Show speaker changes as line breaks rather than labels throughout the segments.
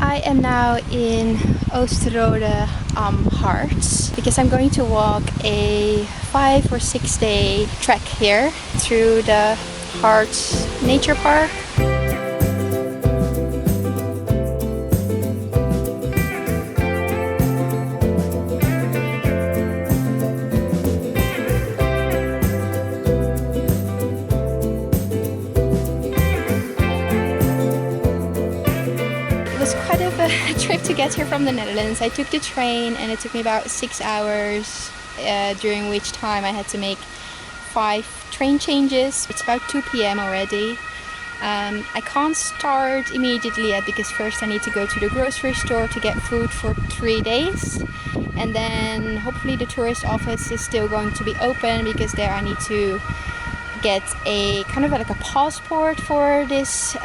I am now in Osterode Harz because I'm going to walk a 5 or 6 day trek here through the Harz Nature Park. A trip to get here from the Netherlands. I took the train and it took me about 6 hours, during which time I had to make 5 train changes. It's about 2 p.m. already. I can't start immediately yet because first I need to go to the grocery store to get food for 3 days, and then hopefully the tourist office is still going to be open because there I need to get a kind of like a passport for this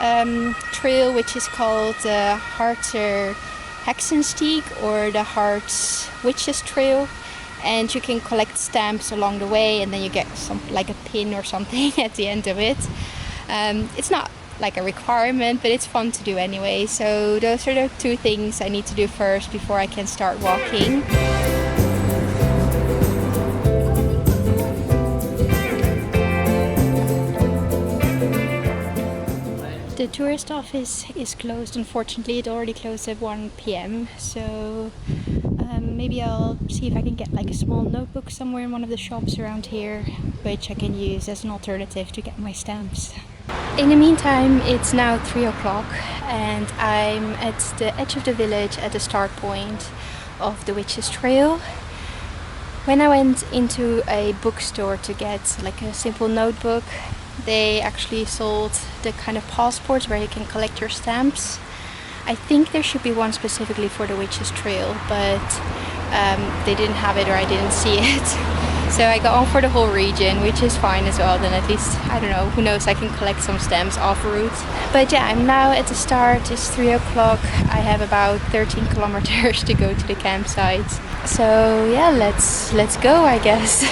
trail, which is called the Harzer-Hexen-Stieg or the Harz Witches Trail, and you can collect stamps along the way and then you get some like a pin or something at the end of it. It's not like a requirement, but it's fun to do anyway, so those are the 2 things I need to do first before I can start walking. The tourist office is closed, unfortunately. It already closed at 1 p.m. So maybe I'll see if I can get like a small notebook somewhere in one of the shops around here, which I can use as an alternative to get my stamps. In the meantime, it's now 3 o'clock and I'm at the edge of the village at the start point of the Witches Trail. When I went into a bookstore to get like a simple notebook, they actually sold the kind of passports where you can collect your stamps. I think there should be one specifically for the Witches Trail, but they didn't have it or I didn't see it. So I got on for the whole region, which is fine as well. Then at least, I don't know, who knows, I can collect some stamps off route. But yeah, I'm now at the start. It's 3 o'clock. I have about 13 kilometers to go to the campsite. So yeah, let's go, I guess.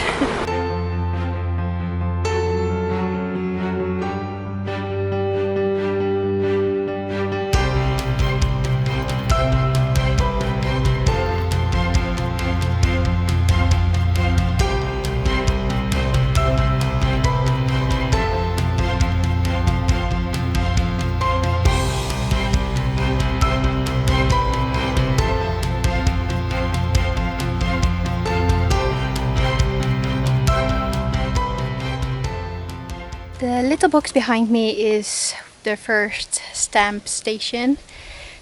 The little box behind me is the first stamp station.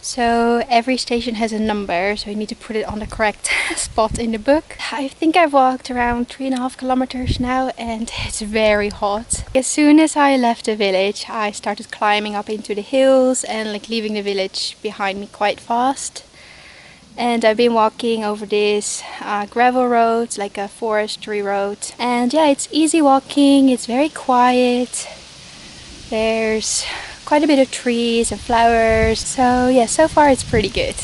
So every station has a number, so you need to put it on the correct spot in the book. I think I've walked around 3.5 kilometers now and it's very hot. As soon as I left the village, I started climbing up into the hills and like leaving the village behind me quite fast. And I've been walking over this gravel road, like a forestry road. And yeah, it's easy walking, it's very quiet. There's quite a bit of trees and flowers. So yeah, so far it's pretty good.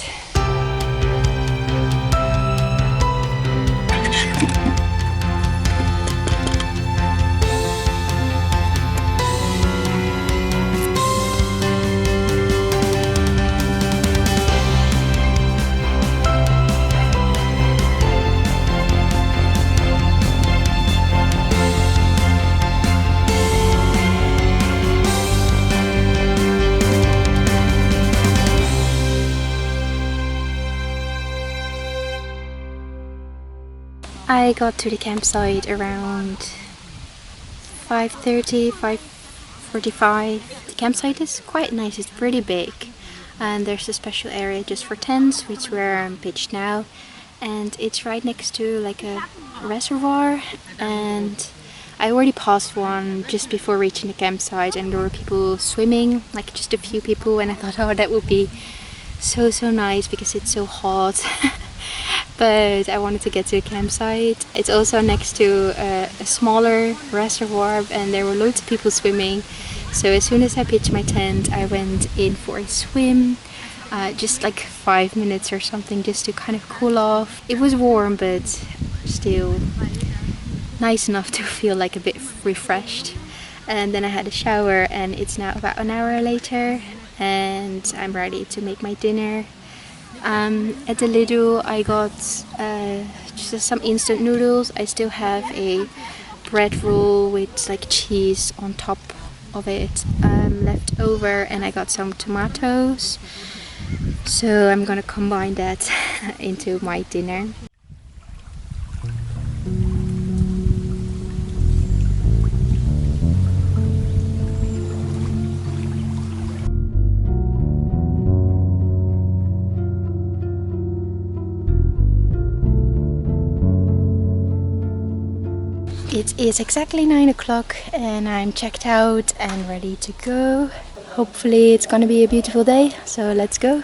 I got to the campsite around 5:30, 5:45. The campsite is quite nice, it's pretty big. And there's a special area just for tents, which where I'm pitched now. And it's right next to like a reservoir. And I already passed one just before reaching the campsite and there were people swimming, like just a few people. And I thought, oh, that would be so nice because it's so hot. But I wanted to get to the campsite. It's also next to a smaller reservoir and there were loads of people swimming. So as soon as I pitched my tent, I went in for a swim. Just like 5 minutes or something, just to kind of cool off. It was warm, but still nice enough to feel like a bit refreshed. And then I had a shower and it's now about an hour later and I'm ready to make my dinner. At the Lidl I got just some instant noodles. I still have a bread roll with like cheese on top of it left over, and I got some tomatoes. So I'm gonna combine that into my dinner. It is exactly 9 o'clock and I'm checked out and ready to go. Hopefully it's gonna be a beautiful day, so let's go.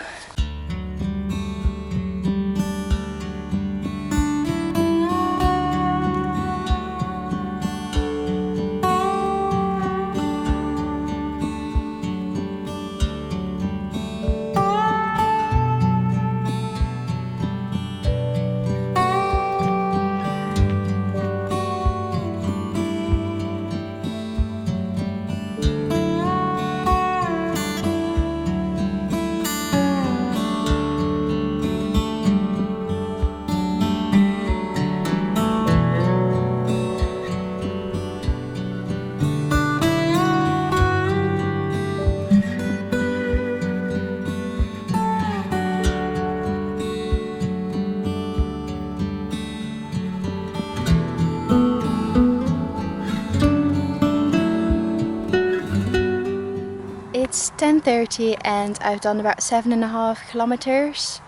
It's 10:30 and I've done about 7.5 kilometers,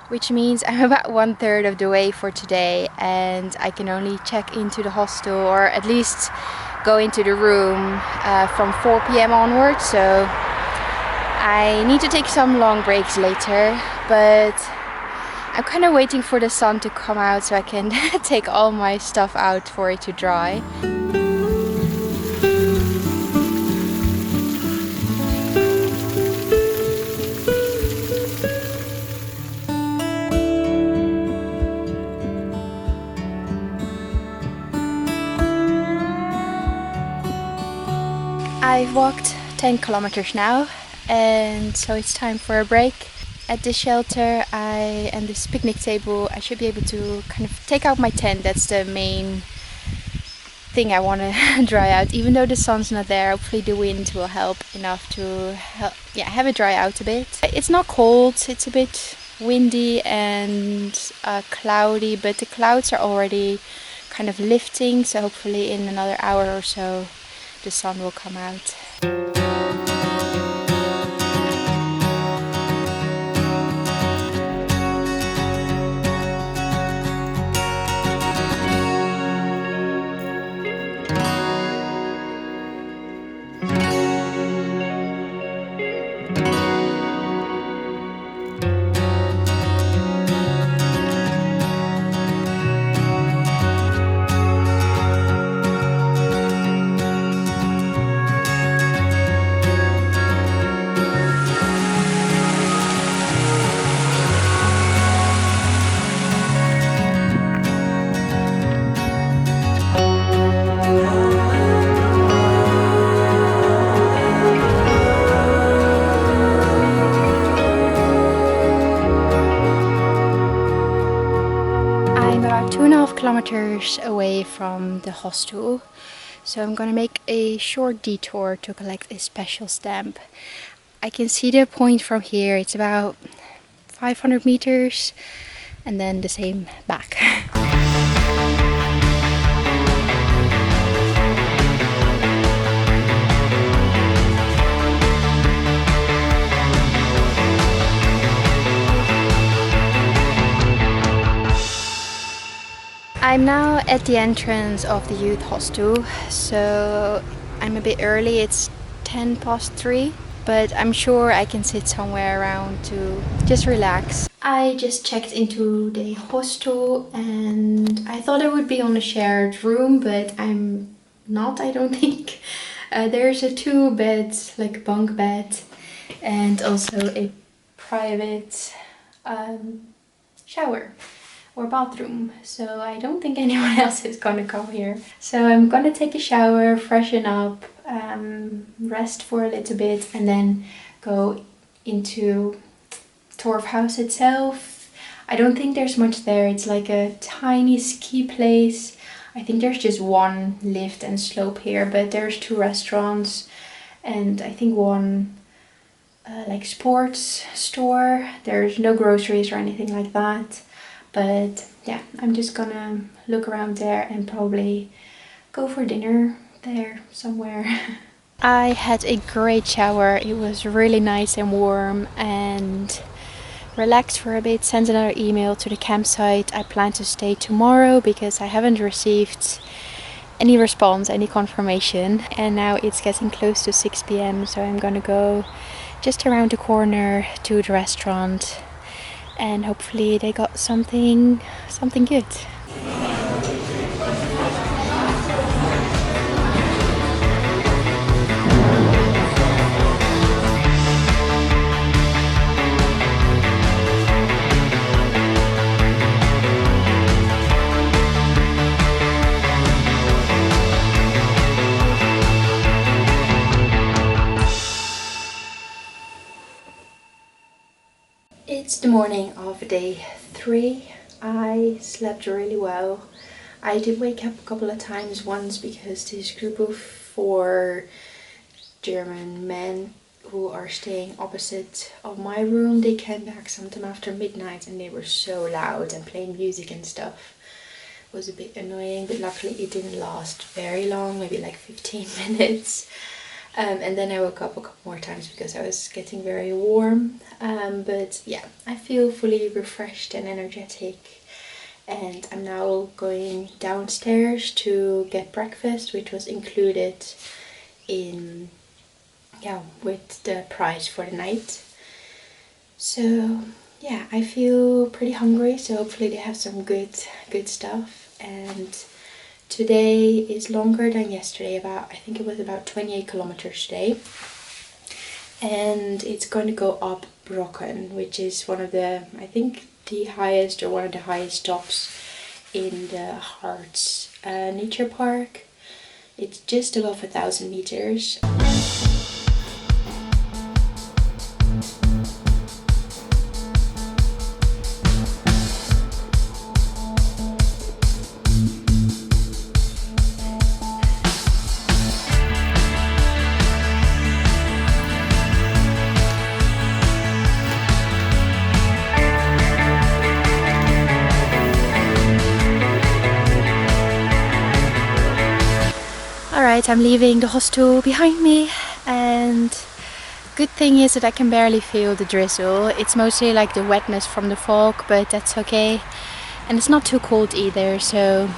which means I'm about 1/3 of the way for today, and I can only check into the hostel, or at least go into the room from 4 p.m. onwards, so I need to take some long breaks later, but I'm kind of waiting for the sun to come out so I can take all my stuff out for it to dry. I've walked 10 kilometers now, and so it's time for a break. At this shelter and this picnic table, I should be able to kind of take out my tent. That's the main thing I want to dry out. Even though the sun's not there, hopefully the wind will help enough to have it dry out a bit. It's not cold, it's a bit windy and cloudy, but the clouds are already kind of lifting, so hopefully in another hour or so the sun will come out. I'm about 2.5 kilometers away from the hostel, so I'm gonna make a short detour to collect a special stamp. I can see the point from here. It's about 500 meters and then the same back. I'm now at the entrance of the youth hostel, so I'm a bit early. It's 3:10, but I'm sure I can sit somewhere around to just relax. I just checked into the hostel and I thought I would be on a shared room, but I'm not, I don't think. There's a 2-bed, like bunk bed, and also a private shower or bathroom, so I don't think anyone else is gonna come here. So I'm gonna take a shower, freshen up, rest for a little bit, and then go into Torfhaus itself. I don't think there's much there. It's like a tiny ski place. I think there's just one lift and slope here, but there's 2 restaurants and I think one like sports store. There's no groceries or anything like that. But yeah, I'm just gonna look around there and probably go for dinner there somewhere. I had a great shower. It was really nice and warm and relaxed for a bit. Sent another email to the campsite. I plan to stay tomorrow because I haven't received any response, any confirmation. And now it's getting close to 6 p.m. so I'm gonna go just around the corner to the restaurant and hopefully they got something good. It's the morning of day 3. I slept really well. I did wake up a couple of times, once because this group of 4 German men who are staying opposite of my room, they came back sometime after midnight and they were so loud and playing music and stuff. It was a bit annoying, but luckily it didn't last very long, maybe like 15 minutes. And then I woke up a couple more times because I was getting very warm. But yeah, I feel fully refreshed and energetic. And I'm now going downstairs to get breakfast, which was included in, yeah, with the price for the night. So yeah, I feel pretty hungry, so hopefully they have some good stuff. And today is longer than yesterday, I think it was about 28 kilometers today. And it's going to go up Brocken, which is one of the, I think the highest or one of the highest tops in the Harz Nature Park. It's just above 1,000 meters. Alright, I'm leaving the hostel behind me, and good thing is that I can barely feel the drizzle. It's mostly like the wetness from the fog, but that's okay. And it's not too cold either, so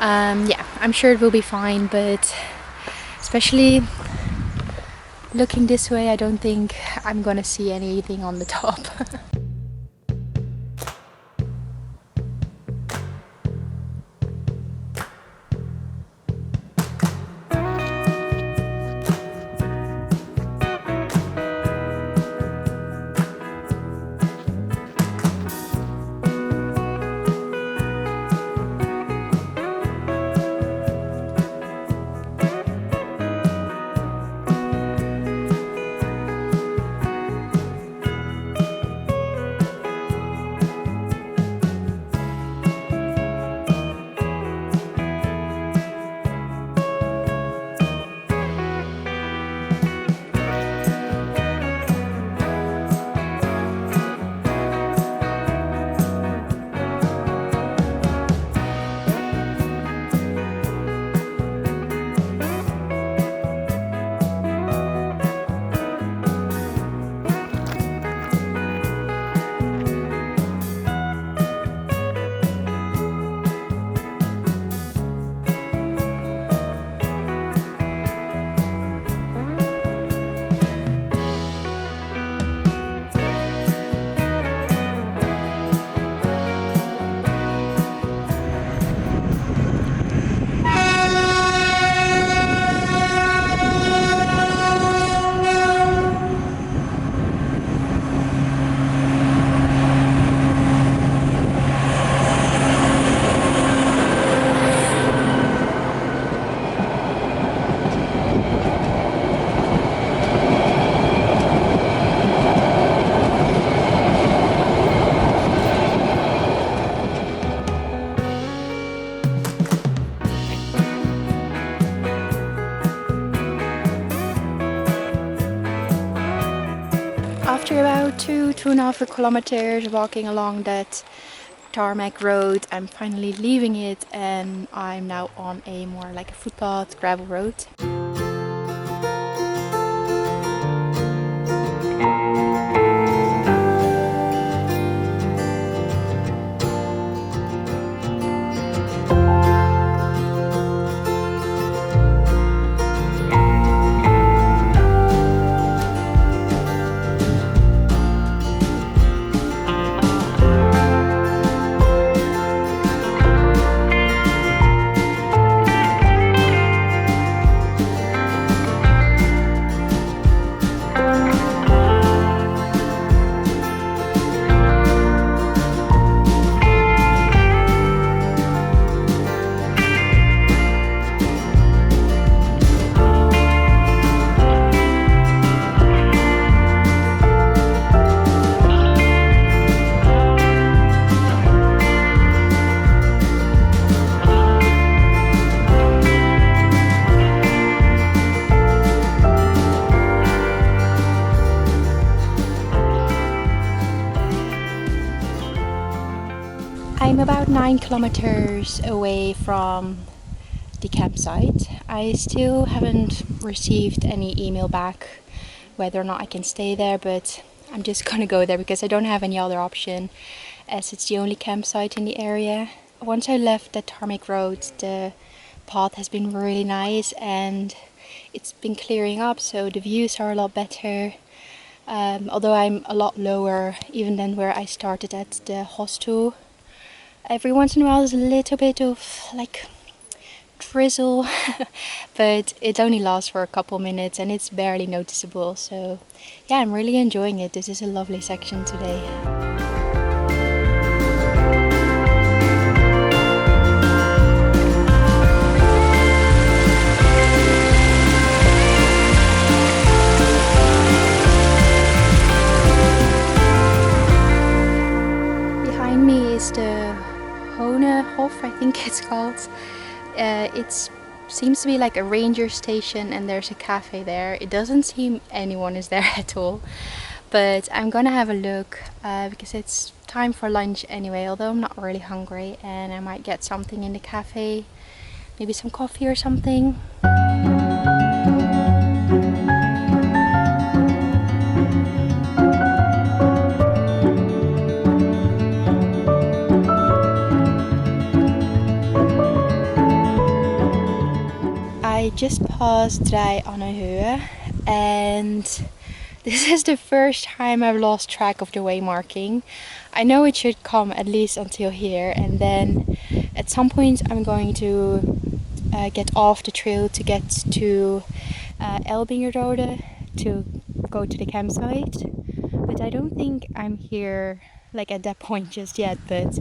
yeah, I'm sure it will be fine, but especially looking this way, I don't think I'm gonna see anything on the top. 2.5 kilometers walking along that tarmac road. I'm finally leaving it and I'm now on a more like a footpath gravel road. I'm about 9 kilometers away from the campsite. I still haven't received any email back whether or not I can stay there, but I'm just gonna go there because I don't have any other option as it's the only campsite in the area. Once I left the tarmac road, the path has been really nice and it's been clearing up, so the views are a lot better. Although I'm a lot lower even than where I started at the hostel. Every once in a while there's a little bit of like drizzle, but it only lasts for a couple minutes and it's barely noticeable. So yeah, I'm really enjoying it. This is a lovely section today. Behind me is the Hof, I think it's called. It seems to be like a ranger station and there's a cafe there. It doesn't seem anyone is there at all, but I'm gonna have a look because it's time for lunch anyway, although I'm not really hungry, and I might get something in the cafe, maybe some coffee or something. I just passed Thale and this is the first time I've lost track of the way marking. I know it should come at least until here, and then at some point I'm going to get off the trail to get to Elbingerode to go to the campsite, but I don't think I'm here like at that point just yet. But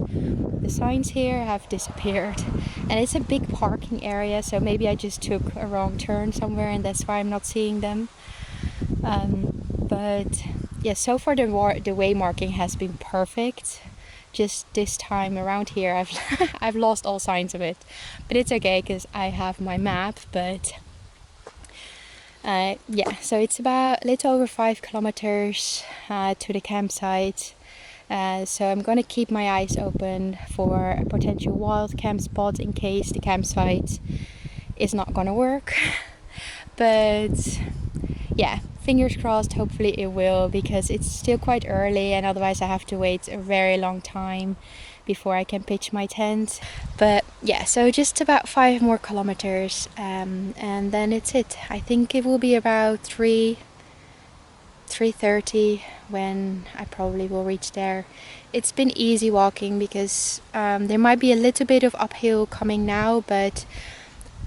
the signs here have disappeared and it's a big parking area, so maybe I just took a wrong turn somewhere and that's why I'm not seeing them. But yeah, so far the way marking has been perfect. Just this time around here I've I've lost all signs of it, but it's okay because I have my map. But yeah, so it's about a little over 5 kilometers to the campsite. So I'm gonna keep my eyes open for a potential wild camp spot in case the campsite is not gonna work. But yeah, fingers crossed, hopefully it will, because it's still quite early and otherwise I have to wait a very long time before I can pitch my tent. But yeah, so just about 5 more kilometers and then it's it. I think it will be about 3:30 when I probably will reach there. It's been easy walking because there might be a little bit of uphill coming now, but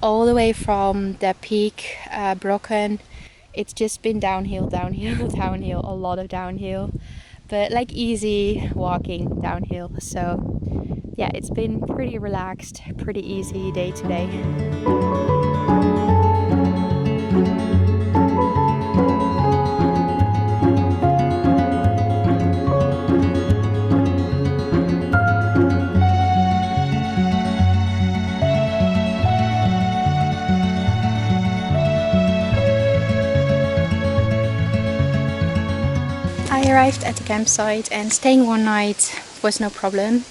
all the way from the peak, Brocken, it's just been downhill, downhill, downhill, a lot of downhill, but like easy walking downhill. So yeah, it's been pretty relaxed, pretty easy day today. I arrived at the campsite and staying one night was no problem.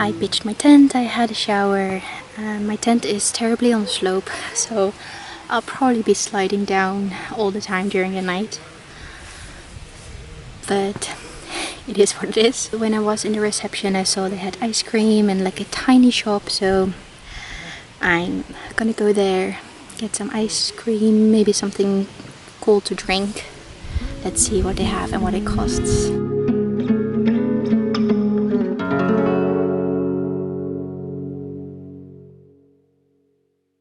I pitched my tent, I had a shower. My tent is terribly on the slope, so I'll probably be sliding down all the time during the night. But it is what it is. When I was in the reception, I saw they had ice cream and like a tiny shop, so I'm gonna go there, get some ice cream, maybe something cold to drink. Let's see what they have and what it costs.